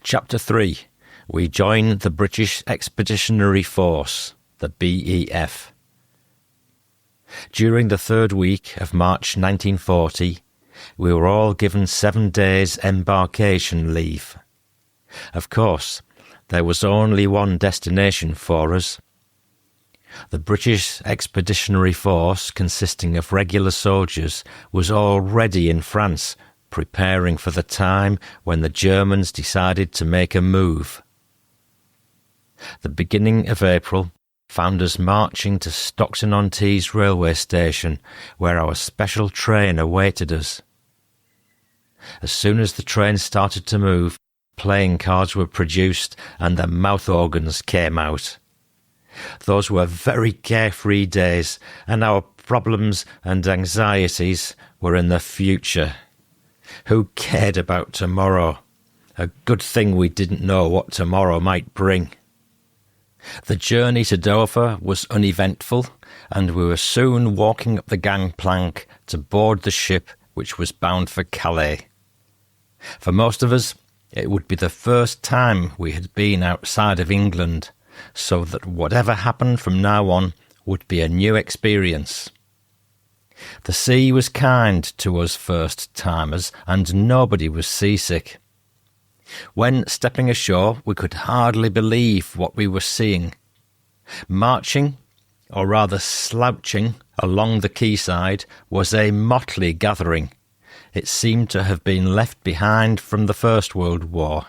Chapter 3. We join the British Expeditionary Force, the BEF. During the third week of March 1940, we were all given 7 days embarkation leave. Of course, there was only one destination for us. The British Expeditionary Force, consisting of regular soldiers, was already in France, preparing for the time when the Germans decided to make a move. The beginning of April found us marching to Stockton-on-Tees railway station, where our special train awaited us. As soon as the train started to move, playing cards were produced and the mouth organs came out. Those were very carefree days, and our problems and anxieties were in the future. Who cared about tomorrow? A good thing we didn't know what tomorrow might bring. The journey to Dover was uneventful, and we were soon walking up the gangplank to board the ship which was bound for Calais. For most of us, it would be the first time we had been outside of England, so that whatever happened from now on would be a new experience. The sea was kind to us first-timers, and nobody was seasick. When stepping ashore, we could hardly believe what we were seeing. Marching, or rather slouching, along the quayside was a motley gathering. It seemed to have been left behind from the First World War.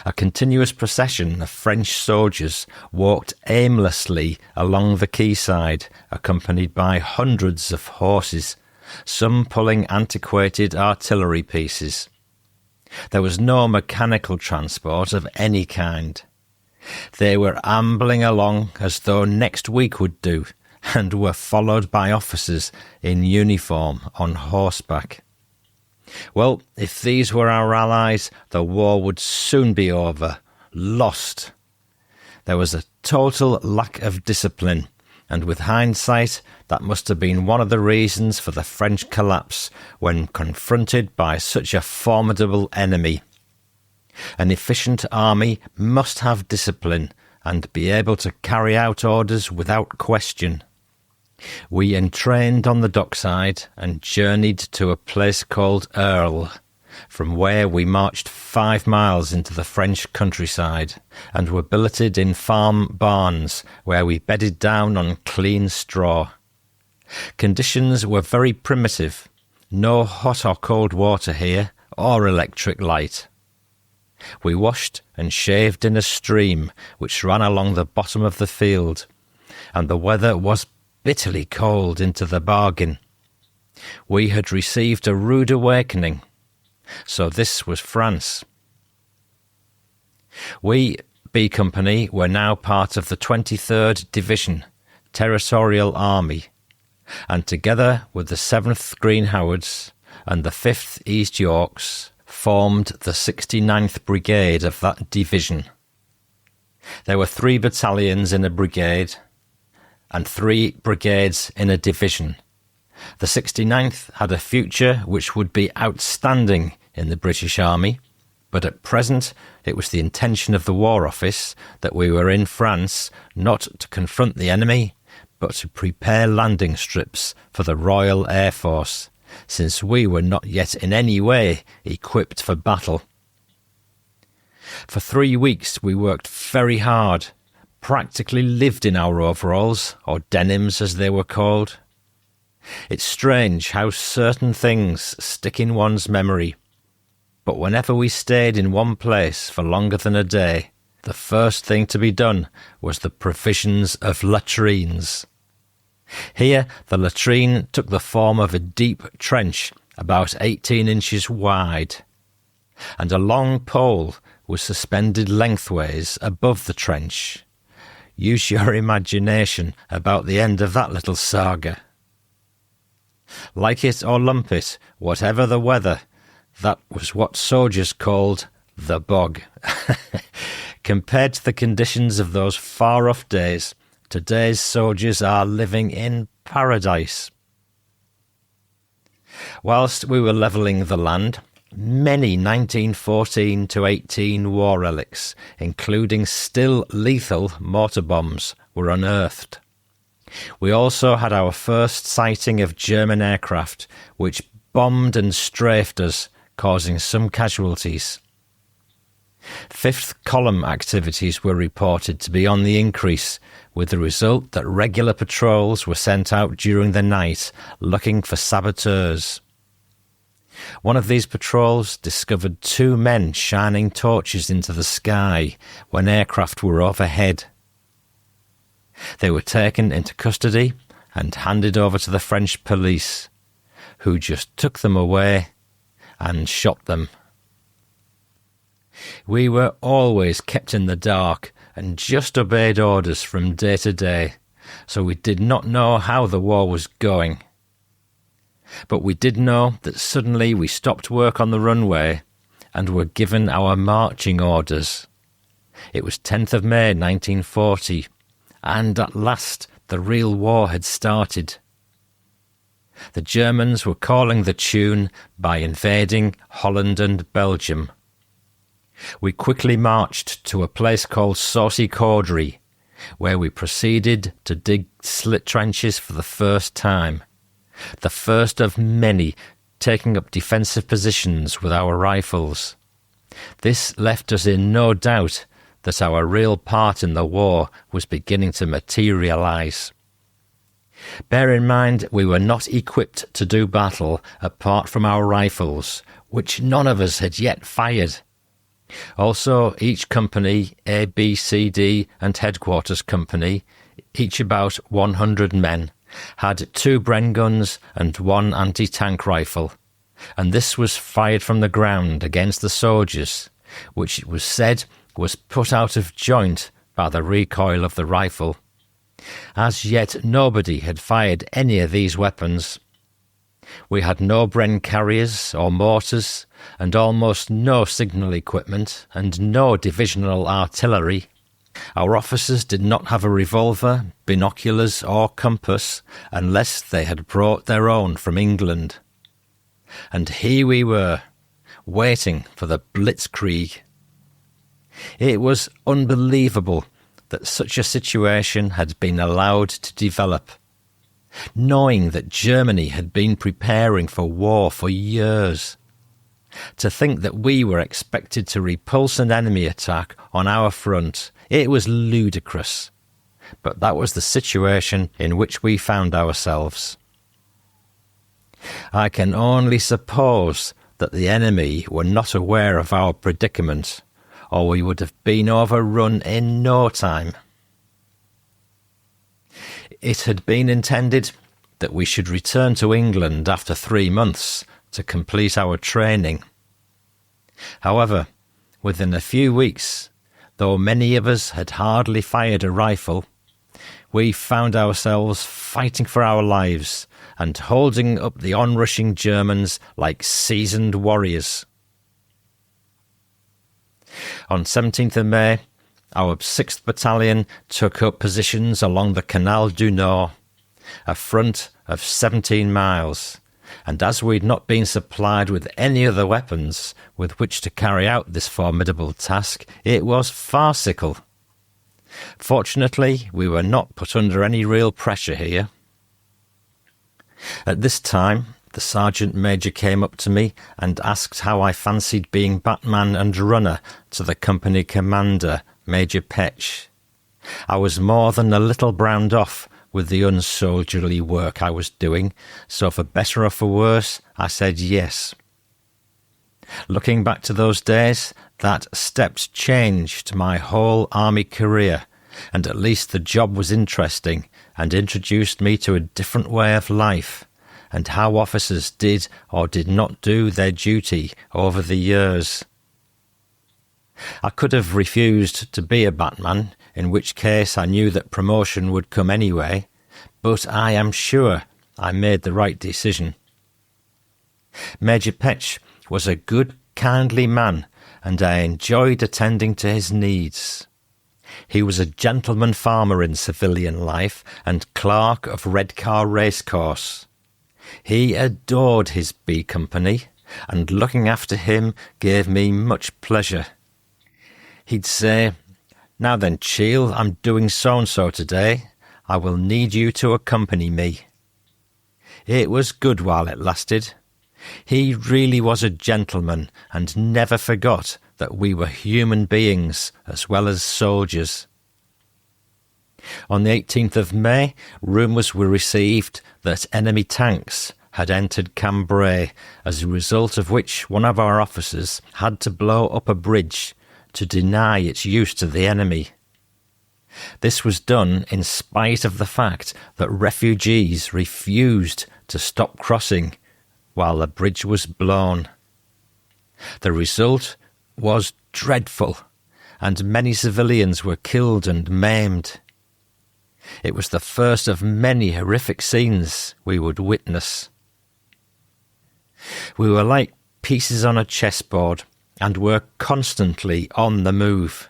A continuous procession of French soldiers walked aimlessly along the quayside, accompanied by hundreds of horses, some pulling antiquated artillery pieces. There was no mechanical transport of any kind. They were ambling along as though next week would do, and were followed by officers in uniform on horseback. Well, if these were our allies, the war would soon be over, lost. There was a total lack of discipline, and with hindsight, that must have been one of the reasons for the French collapse when confronted by such a formidable enemy. An efficient army must have discipline and be able to carry out orders without question. We entrained on the dockside and journeyed to a place called Earl, from where we marched 5 miles into the French countryside and were billeted in farm barns where we bedded down on clean straw. Conditions were very primitive, no hot or cold water here or electric light. We washed and shaved in a stream which ran along the bottom of the field, and the weather was bitterly cold into the bargain. We had received a rude awakening. So this was France. We, B Company, were now part of the 23rd Division, Territorial Army, and together with the 7th Green Howards and the 5th East Yorks, formed the 69th Brigade of that division. There were 3 battalions in a brigade, and 3 brigades in a division. The 69th had a future which would be outstanding in the British Army, but at present it was the intention of the War Office that we were in France not to confront the enemy, but to prepare landing strips for the Royal Air Force, since we were not yet in any way equipped for battle. For 3 weeks we worked very hard, practically lived in our overalls, or denims as they were called. It's strange how certain things stick in one's memory, but whenever we stayed in one place for longer than a day, the first thing to be done was the provisions of latrines. Here the latrine took the form of a deep trench about 18 inches wide, and a long pole was suspended lengthways above the trench. Use your imagination about the end of that little saga. Like it or lump it, whatever the weather, that was what soldiers called the bog. Compared to the conditions of those far-off days, today's soldiers are living in paradise. Whilst we were levelling the land, many 1914 to 18 war relics, including still lethal mortar bombs, were unearthed. We also had our first sighting of German aircraft, which bombed and strafed us, causing some casualties. Fifth column activities were reported to be on the increase, with the result that regular patrols were sent out during the night looking for saboteurs. One of these patrols discovered 2 men shining torches into the sky when aircraft were overhead. They were taken into custody and handed over to the French police, who just took them away and shot them. We were always kept in the dark and just obeyed orders from day to day, so we did not know how the war was going. But we did know that suddenly we stopped work on the runway and were given our marching orders. It was 10th of May 1940, and at last the real war had started. The Germans were calling the tune by invading Holland and Belgium. We quickly marched to a place called Saucy Caudry, where we proceeded to dig slit trenches for the first time, the first of many, taking up defensive positions with our rifles. This left us in no doubt that our real part in the war was beginning to materialise. Bear in mind, we were not equipped to do battle apart from our rifles, which none of us had yet fired. Also, each company, A, B, C, D, and headquarters company, each about 100 men, had 2 Bren guns and 1 anti-tank rifle, and this was fired from the ground against the soldiers, which it was said was put out of joint by the recoil of the rifle. As yet nobody had fired any of these weapons. We had no Bren carriers or mortars, and almost no signal equipment, and no divisional artillery. Our officers did not have a revolver, binoculars or compass, unless they had brought their own from England. And here we were, waiting for the Blitzkrieg. It was unbelievable that such a situation had been allowed to develop, knowing that Germany had been preparing for war for years. To think that we were expected to repulse an enemy attack on our front, it was ludicrous. But that was the situation in which we found ourselves. I can only suppose that the enemy were not aware of our predicament, or we would have been overrun in no time. It had been intended that we should return to England after 3 months to complete our training. However, within a few weeks, though many of us had hardly fired a rifle, we found ourselves fighting for our lives and holding up the onrushing Germans like seasoned warriors. On 17th of May, our 6th Battalion took up positions along the Canal du Nord, a front of 17 miles, and as we'd not been supplied with any other weapons with which to carry out this formidable task, it was farcical. Fortunately, we were not put under any real pressure here. At this time, the Sergeant Major came up to me and asked how I fancied being batman and runner to the company commander, Major Petch. I was more than a little browned off with the unsoldierly work I was doing, so for better or for worse, I said yes. Looking back to those days, that stepped changed my whole army career, and at least the job was interesting and introduced me to a different way of life, and how officers did or did not do their duty over the years. I could have refused to be a batman, in which case I knew that promotion would come anyway, but I am sure I made the right decision. Major Petch was a good, kindly man, and I enjoyed attending to his needs. He was a gentleman farmer in civilian life and clerk of Redcar Racecourse. He adored his B Company and looking after him gave me much pleasure. He'd say, "Now then, Cheall, I'm doing so-and-so today. I will need you to accompany me." It was good while it lasted. He really was a gentleman and never forgot that we were human beings as well as soldiers. On the 18th of May, rumours were received that enemy tanks had entered Cambrai, as a result of which one of our officers had to blow up a bridge to deny its use to the enemy. This was done in spite of the fact that refugees refused to stop crossing while the bridge was blown. The result was dreadful, and many civilians were killed and maimed. It was the first of many horrific scenes we would witness. We were like pieces on a chessboard and were constantly on the move.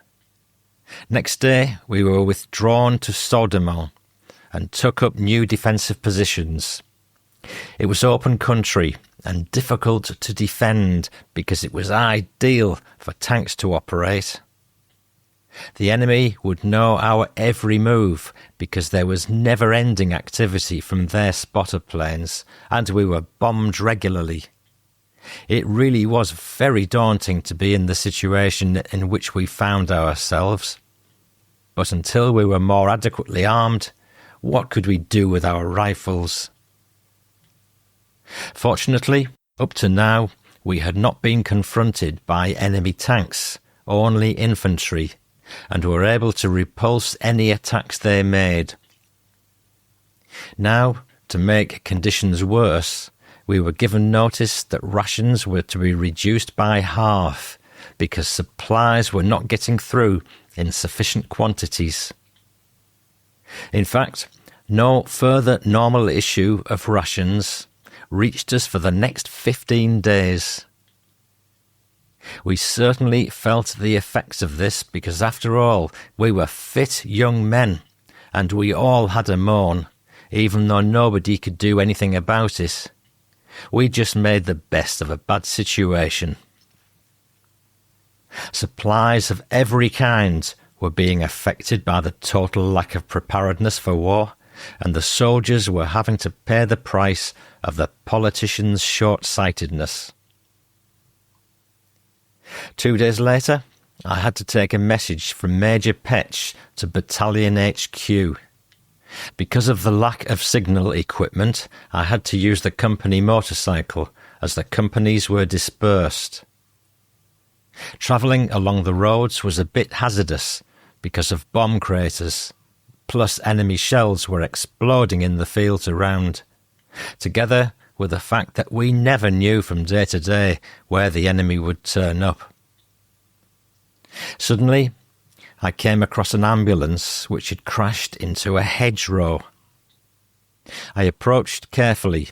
Next day we were withdrawn to Saudermont and took up new defensive positions. It was open country and difficult to defend because it was ideal for tanks to operate. The enemy would know our every move because there was never-ending activity from their spotter planes, and we were bombed regularly. It really was very daunting to be in the situation in which we found ourselves. But until we were more adequately armed, what could we do with our rifles? Fortunately, up to now, we had not been confronted by enemy tanks, only infantry, and were able to repulse any attacks they made. Now, to make conditions worse, we were given notice that rations were to be reduced by half because supplies were not getting through in sufficient quantities. In fact, no further normal issue of rations reached us for the next 15 days. We certainly felt the effects of this because, after all, we were fit young men, and we all had a moan, even though nobody could do anything about it. We just made the best of a bad situation. Supplies of every kind were being affected by the total lack of preparedness for war, and the soldiers were having to pay the price of the politicians' short-sightedness. 2 days later, I had to take a message from Major Petch to Battalion HQ. Because of the lack of signal equipment, I had to use the company motorcycle, as the companies were dispersed. Travelling along the roads was a bit hazardous because of bomb craters, plus enemy shells were exploding in the fields around, together with the fact that we never knew from day to day where the enemy would turn up. Suddenly, I came across an ambulance which had crashed into a hedgerow. I approached carefully,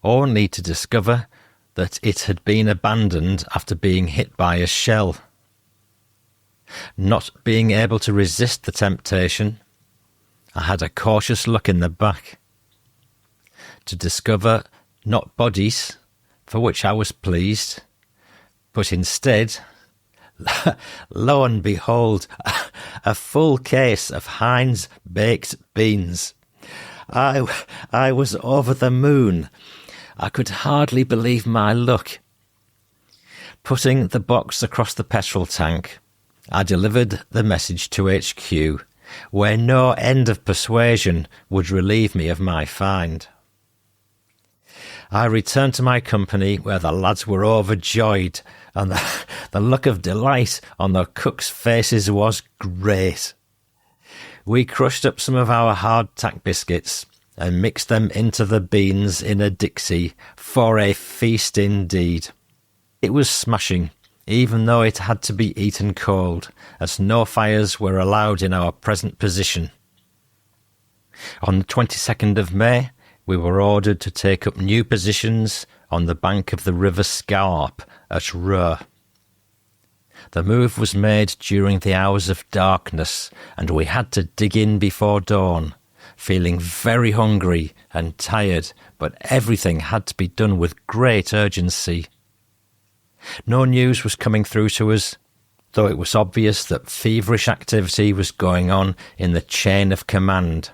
only to discover that it had been abandoned after being hit by a shell. Not being able to resist the temptation, I had a cautious look in the back, to discover not bodies, for which I was pleased, but instead, lo and behold, a full case of Heinz baked beans. I was over the moon. I could hardly believe my luck. Putting the box across the petrol tank, I delivered the message to HQ, where no end of persuasion would relieve me of my find. I returned to my company, where the lads were overjoyed, and the look of delight on the cooks' faces was great. We crushed up some of our hardtack biscuits and mixed them into the beans in a Dixie for a feast indeed. It was smashing, even though it had to be eaten cold, as no fires were allowed in our present position. On the 22nd of May, we were ordered to take up new positions on the bank of the River Scarpe at Reux. The move was made during the hours of darkness, and we had to dig in before dawn, feeling very hungry and tired, but everything had to be done with great urgency. No news was coming through to us, though it was obvious that feverish activity was going on in the chain of command.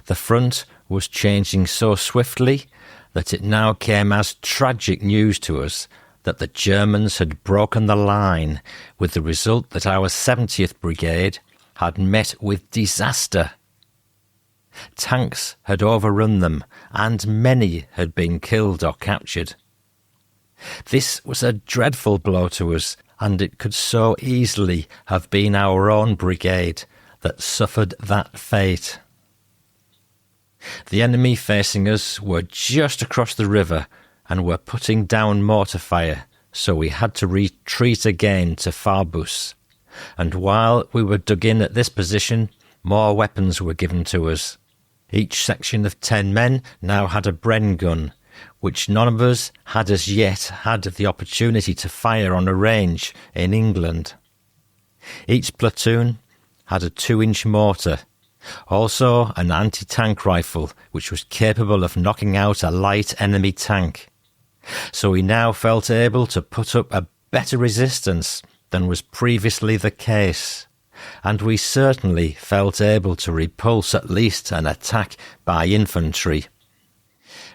The front was changing so swiftly that it now came as tragic news to us that the Germans had broken the line, with the result that our 70th Brigade had met with disaster. Tanks had overrun them, and many had been killed or captured. This was a dreadful blow to us, and it could so easily have been our own brigade that suffered that fate. The enemy facing us were just across the river and were putting down mortar fire, so we had to retreat again to Farbus. And while we were dug in at this position, more weapons were given to us. Each section of 10 men now had a Bren gun, which none of us had as yet had the opportunity to fire on a range in England. Each platoon had a 2-inch mortar, also an anti-tank rifle which was capable of knocking out a light enemy tank. So we now felt able to put up a better resistance than was previously the case, and we certainly felt able to repulse at least an attack by infantry.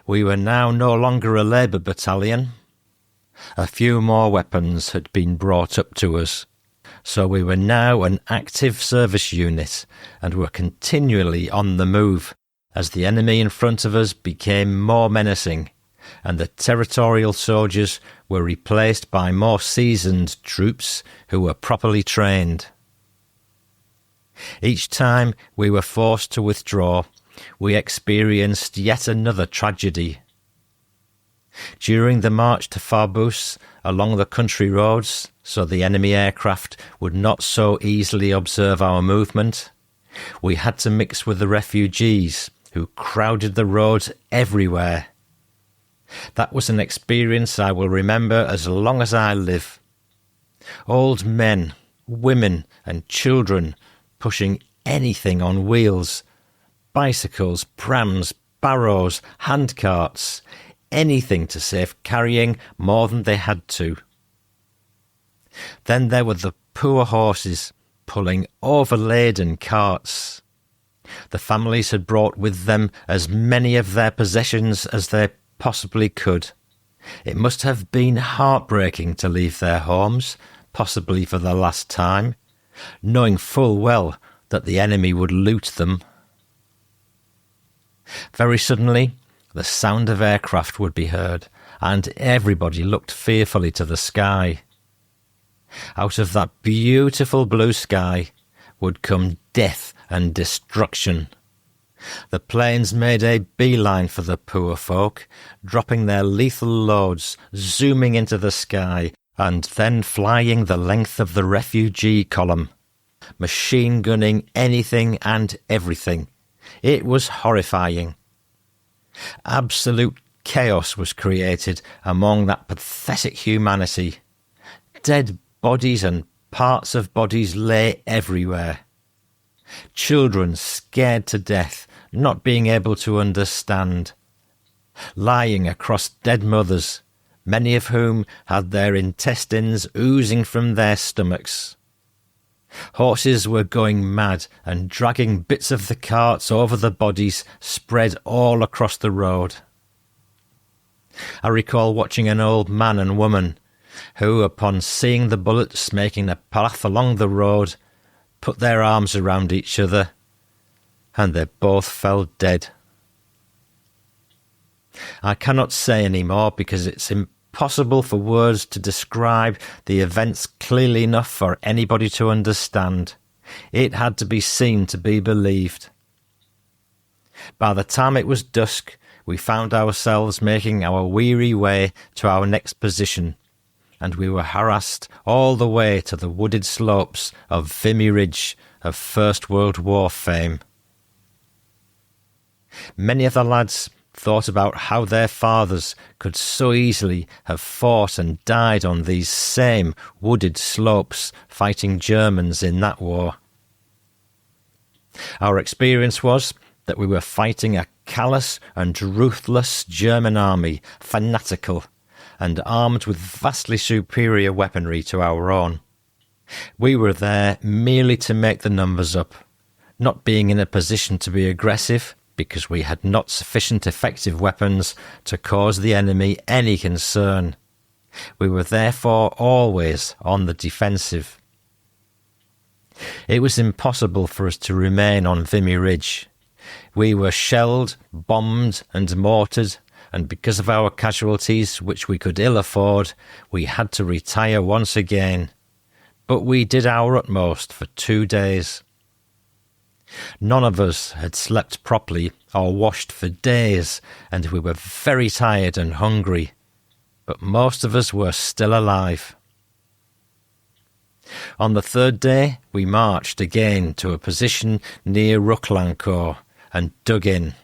We were now no longer a Labour battalion. A few more weapons had been brought up to us, so we were now an active service unit and were continually on the move as the enemy in front of us became more menacing and the territorial soldiers were replaced by more seasoned troops who were properly trained. Each time we were forced to withdraw, we experienced yet another tragedy. During the march to Farbus along the country roads, so the enemy aircraft would not so easily observe our movement, we had to mix with the refugees who crowded the roads everywhere. That was an experience I will remember as long as I live. Old men, women and children pushing anything on wheels, bicycles, prams, barrows, handcarts, anything to save carrying more than they had to. Then there were the poor horses pulling overladen carts. The families had brought with them as many of their possessions as they possibly could. It must have been heartbreaking to leave their homes, possibly for the last time, knowing full well that the enemy would loot them. Very suddenly, the sound of aircraft would be heard, and everybody looked fearfully to the sky. Out of that beautiful blue sky would come death and destruction. The planes made a beeline for the poor folk, dropping their lethal loads, zooming into the sky, and then flying the length of the refugee column, machine gunning anything and everything. It was horrifying. Absolute chaos was created among that pathetic humanity. Dead bodies and parts of bodies lay everywhere. Children scared to death, not being able to understand. Lying across dead mothers, many of whom had their intestines oozing from their stomachs. Horses were going mad and dragging bits of the carts over the bodies spread all across the road. I recall watching an old man and woman who, upon seeing the bullets making a path along the road, put their arms around each other, and they both fell dead. I cannot say any more because it's impossible for words to describe the events clearly enough for anybody to understand. It had to be seen to be believed. By the time it was dusk, we found ourselves making our weary way to our next position, and we were harassed all the way to the wooded slopes of Vimy Ridge of First World War fame. Many of the lads thought about how their fathers could so easily have fought and died on these same wooded slopes fighting Germans in that war. Our experience was that we were fighting a callous and ruthless German army, fanatical, and armed with vastly superior weaponry to our own. We were there merely to make the numbers up, not being in a position to be aggressive because we had not sufficient effective weapons to cause the enemy any concern. We were therefore always on the defensive. It was impossible for us to remain on Vimy Ridge. We were shelled, bombed and mortared, and because of our casualties, which we could ill afford, we had to retire once again. But we did our utmost for 2 days. None of us had slept properly or washed for days, and we were very tired and hungry, but most of us were still alive. On the 3rd day, we marched again to a position near Rucklancourt and dug in.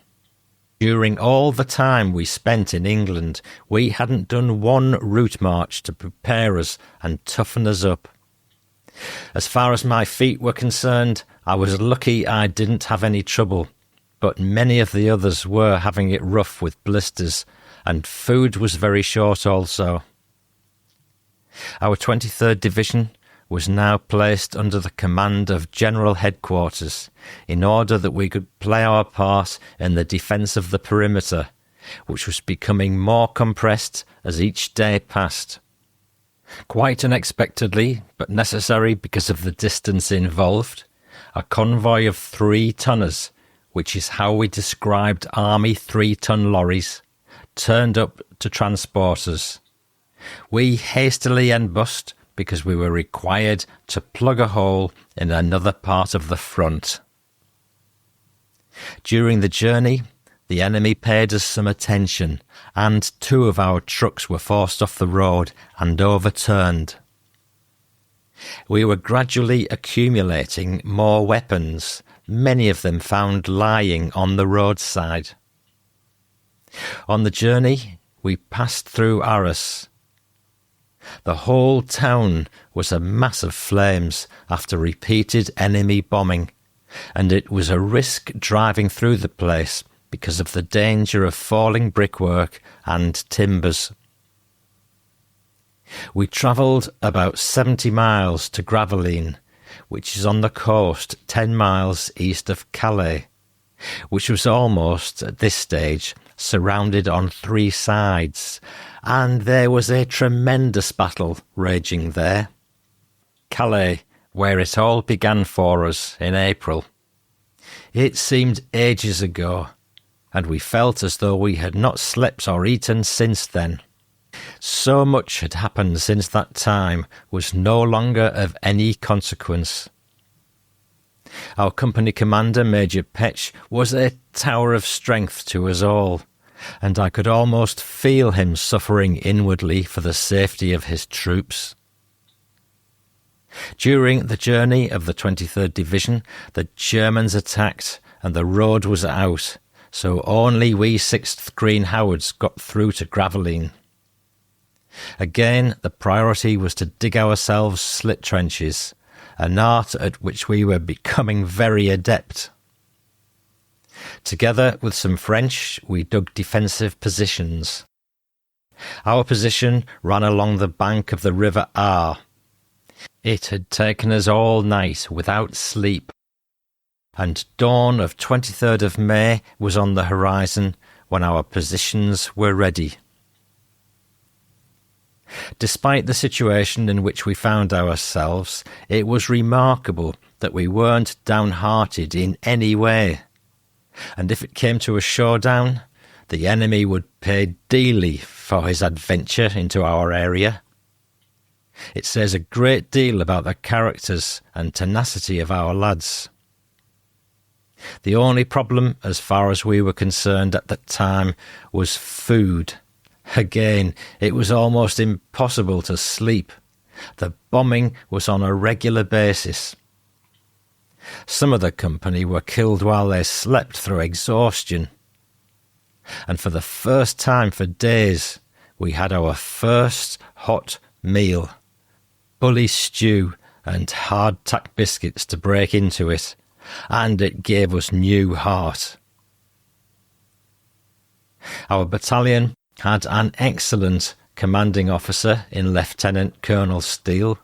During all the time we spent in England, we hadn't done one route march to prepare us and toughen us up. As far as my feet were concerned, I was lucky I didn't have any trouble, but many of the others were having it rough with blisters, and food was very short also. Our 23rd Division was now placed under the command of General Headquarters in order that we could play our part in the defence of the perimeter, which was becoming more compressed as each day passed. Quite unexpectedly, but necessary because of the distance involved, a convoy of 3-tonners, which is how we described Army 3-ton lorries, turned up to transport us. We hastily embussed because we were required to plug a hole in another part of the front. During the journey, the enemy paid us some attention, and 2 of our trucks were forced off the road and overturned. We were gradually accumulating more weapons, many of them found lying on the roadside. On the journey, we passed through Arras. The whole town was a mass of flames after repeated enemy bombing, and it was a risk driving through the place because of the danger of falling brickwork and timbers. We travelled about 70 miles to Gravelines, which is on the coast 10 miles east of Calais, which was almost, at this stage, surrounded on 3 sides, and there was a tremendous battle raging there. Calais, where it all began for us in April. It seemed ages ago, and we felt as though we had not slept or eaten since then. So much had happened since that time was no longer of any consequence. Our company commander, Major Petch, was a tower of strength to us all, and I could almost feel him suffering inwardly for the safety of his troops. During the journey of the 23rd Division, the Germans attacked and the road was out, so only we 6th Green Howards got through to Gravelines. Again, the priority was to dig ourselves slit trenches, an art at which we were becoming very adept. Together with some French, we dug defensive positions. Our position ran along the bank of the River Aar. It had taken us all night without sleep, and dawn of 23rd of May was on the horizon when our positions were ready. Despite the situation in which we found ourselves, it was remarkable that we weren't downhearted in any way. And if it came to a showdown, the enemy would pay dearly for his adventure into our area. It says a great deal about the characters and tenacity of our lads. The only problem, as far as we were concerned at that time, was food. Again, it was almost impossible to sleep. The bombing was on a regular basis. Some of the company were killed while they slept through exhaustion. And for the first time for days, we had our first hot meal. Bully stew and hard-tack biscuits to break into it, and it gave us new heart. Our battalion had an excellent commanding officer in Lieutenant Colonel Steele,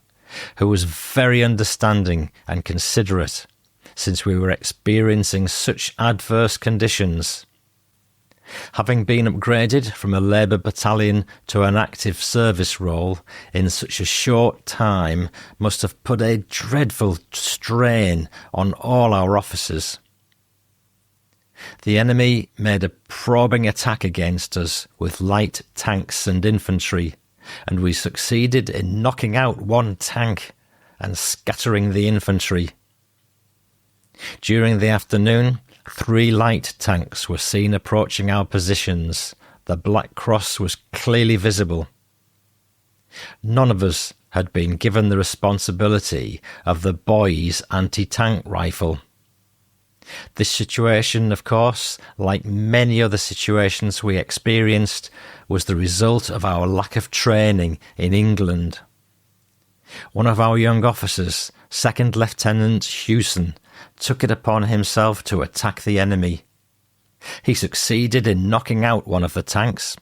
who was very understanding and considerate since we were experiencing such adverse conditions. Having been upgraded from a Labour battalion to an active service role in such a short time must have put a dreadful strain on all our officers. The enemy made a probing attack against us with light tanks and infantry, and we succeeded in knocking out one tank and scattering the infantry. During the afternoon, 3 light tanks were seen approaching our positions. The Black Cross was clearly visible. None of us had been given the responsibility of the boys' anti-tank rifle. This situation, of course, like many other situations we experienced, was the result of our lack of training in England. One of our young officers, Second Lieutenant Hewson, took it upon himself to attack the enemy. He succeeded in knocking out one of the tanks,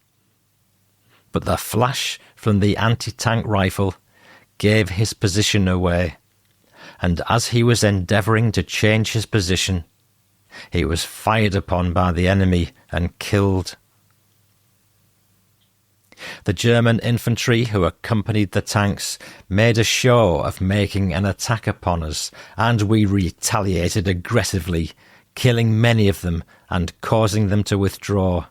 but the flash from the anti-tank rifle gave his position away, and as he was endeavouring to change his position, he was fired upon by the enemy and killed. The German infantry who accompanied the tanks made a show of making an attack upon us, and we retaliated aggressively, killing many of them and causing them to withdraw.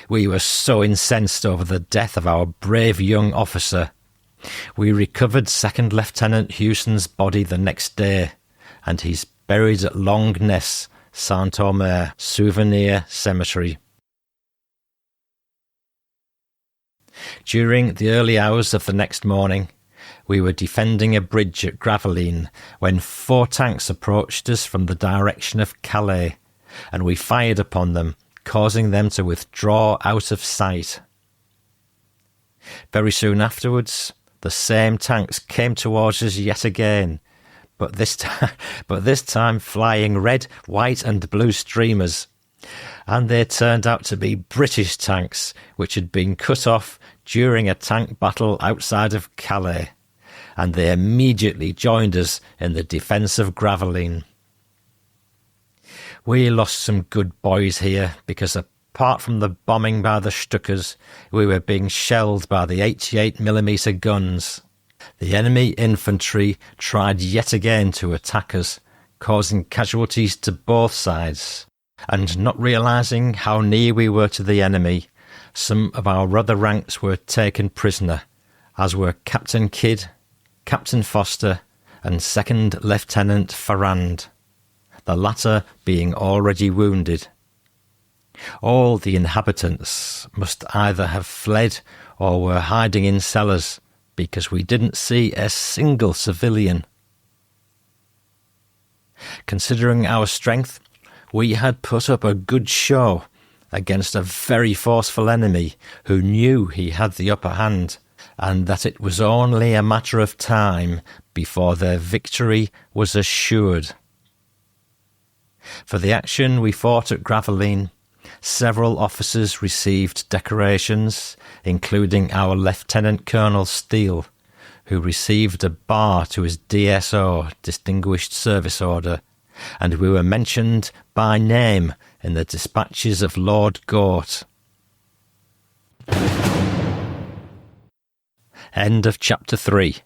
We were so incensed over the death of our brave young officer. We recovered Second Lieutenant Hewson's body the next day, and he's buried at Longness, Saint-Omer Souvenir Cemetery. During the early hours of the next morning, we were defending a bridge at Gravelines when 4 tanks approached us from the direction of Calais, and we fired upon them, causing them to withdraw out of sight. Very soon afterwards, the same tanks came towards us yet again, but this time flying red, white and blue streamers, and they turned out to be British tanks which had been cut off during a tank battle outside of Calais, and they immediately joined us in the defence of Gravelines. We lost some good boys here because apart from the bombing by the Stukas, we were being shelled by the 88mm guns. The enemy infantry tried yet again to attack us, causing casualties to both sides, and not realising how near we were to the enemy, some of our other ranks were taken prisoner, as were Captain Kidd, Captain Foster and Second Lieutenant Farrand, the latter being already wounded. All the inhabitants must either have fled or were hiding in cellars, because we didn't see a single civilian. Considering our strength, we had put up a good show against a very forceful enemy who knew he had the upper hand, and that it was only a matter of time before their victory was assured. For the action we fought at Gravelines, several officers received decorations, including our Lieutenant Colonel Steele, who received a bar to his DSO, Distinguished Service Order, and we were mentioned by name in the dispatches of Lord Gort. End of chapter 3.